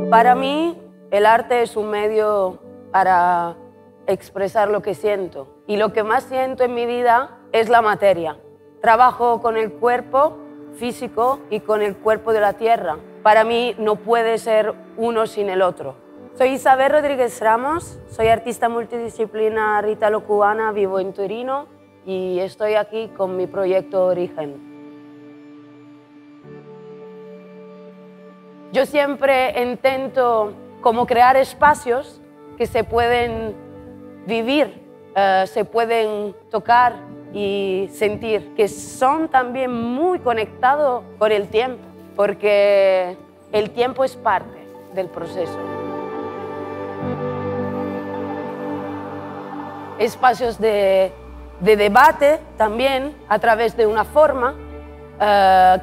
Para mí, el arte es un medio para expresar lo que siento. Y lo que más siento en mi vida es la materia. Trabajo con el cuerpo físico y con el cuerpo de la tierra. Para mí no puede ser uno sin el otro. Soy Isabel Rodríguez Ramos, soy artista multidisciplinar ítalo-cubana, vivo en Torino y estoy aquí con mi proyecto Origen. Yo siempre intento como crear espacios que se pueden vivir, se pueden tocar y sentir, que son también muy conectados con el tiempo, porque el tiempo es parte del proceso. Espacios de debate también a través de una forma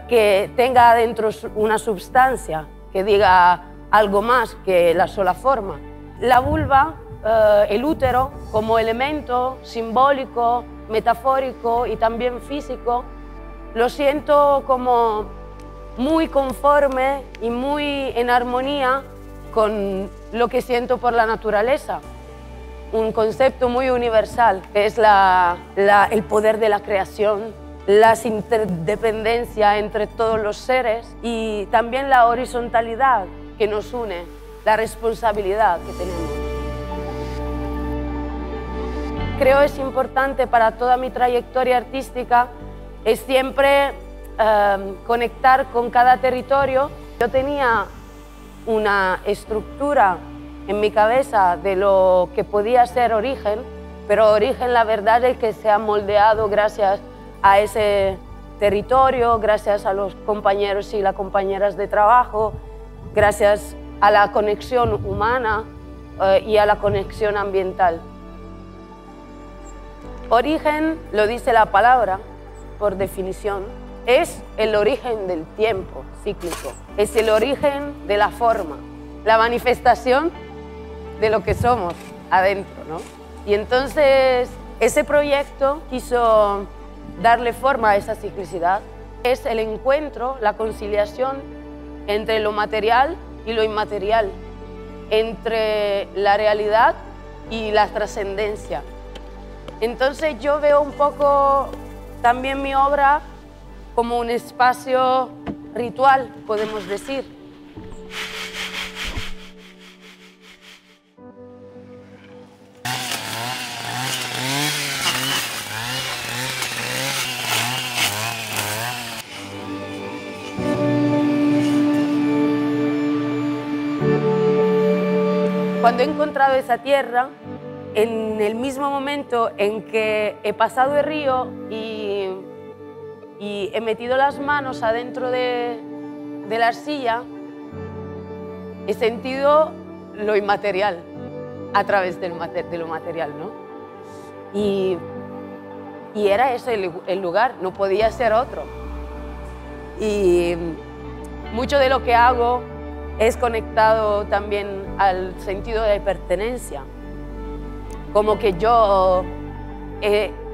que tenga adentro una sustancia, que diga algo más que la sola forma. La vulva, el útero, como elemento simbólico, metafórico y también físico, lo siento como muy conforme y muy en armonía con lo que siento por la naturaleza. Un concepto muy universal, que es el poder de la creación, la interdependencia entre todos los seres y también la horizontalidad que nos une, la responsabilidad que tenemos. Creo es importante para toda mi trayectoria artística es siempre conectar con cada territorio. Yo tenía una estructura en mi cabeza de lo que podía ser Origen, pero Origen la verdad es que se ha moldeado gracias a ese territorio, gracias a los compañeros y las compañeras de trabajo, gracias a la conexión humana y a la conexión ambiental. Origen, lo dice la palabra, por definición, es el origen del tiempo cíclico, es el origen de la forma, la manifestación de lo que somos adentro, ¿no? Y entonces ese proyecto quiso darle forma a esa ciclicidad. Es el encuentro, la conciliación entre lo material y lo inmaterial, entre la realidad y la trascendencia. Entonces yo veo un poco también mi obra como un espacio ritual, podemos decir. Cuando he encontrado esa tierra, en el mismo momento en que he pasado el río y he metido las manos adentro de la arcilla, he sentido lo inmaterial a través de lo material, ¿no? Y era ese el lugar, no podía ser otro. Y mucho de lo que hago es conectado también al sentido de pertenencia. Como que yo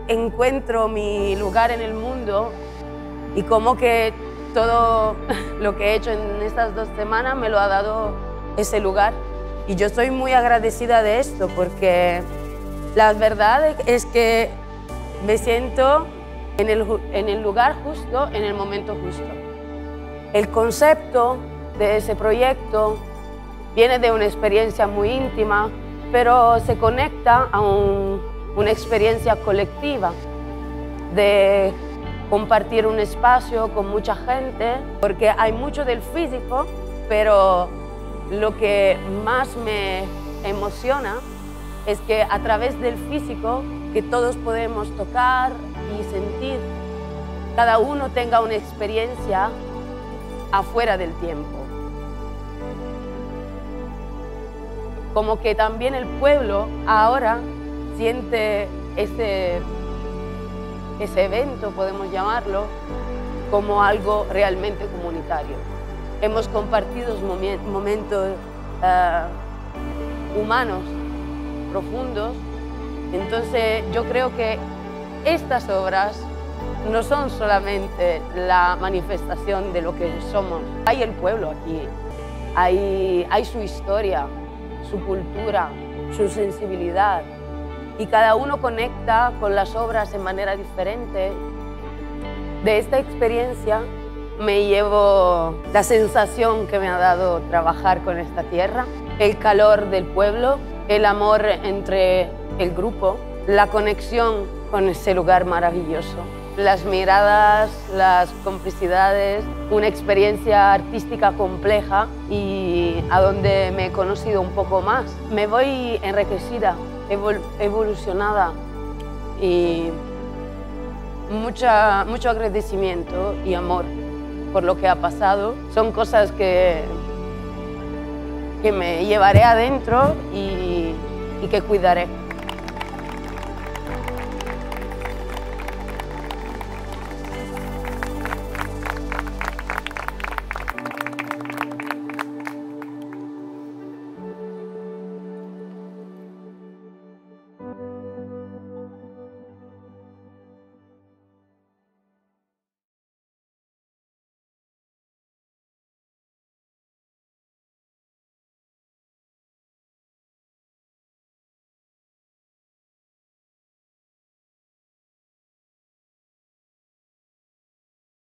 encuentro mi lugar en el mundo y como que todo lo que he hecho en estas 2 semanas me lo ha dado ese lugar. Y yo estoy muy agradecida de esto porque la verdad es que me siento en el lugar justo, en el momento justo. El concepto de ese proyecto viene de una experiencia muy íntima, pero se conecta a una experiencia colectiva de compartir un espacio con mucha gente, porque hay mucho del físico, pero lo que más me emociona es que a través del físico que todos podemos tocar y sentir, cada uno tenga una experiencia afuera del tiempo. Como que también el pueblo ahora siente ese evento, podemos llamarlo, como algo realmente comunitario. Hemos compartido momentos humanos profundos, entonces yo creo que estas obras no son solamente la manifestación de lo que somos. Hay el pueblo aquí hay su historia, su cultura, su sensibilidad, y cada uno conecta con las obras de manera diferente. De esta experiencia me llevo la sensación que me ha dado trabajar con esta tierra, el calor del pueblo, el amor entre el grupo, la conexión con ese lugar maravilloso, las miradas, las complicidades, una experiencia artística compleja y a donde me he conocido un poco más. Me voy enriquecida, evolucionada y mucho agradecimiento y amor por lo que ha pasado. Son cosas que me llevaré adentro y que cuidaré.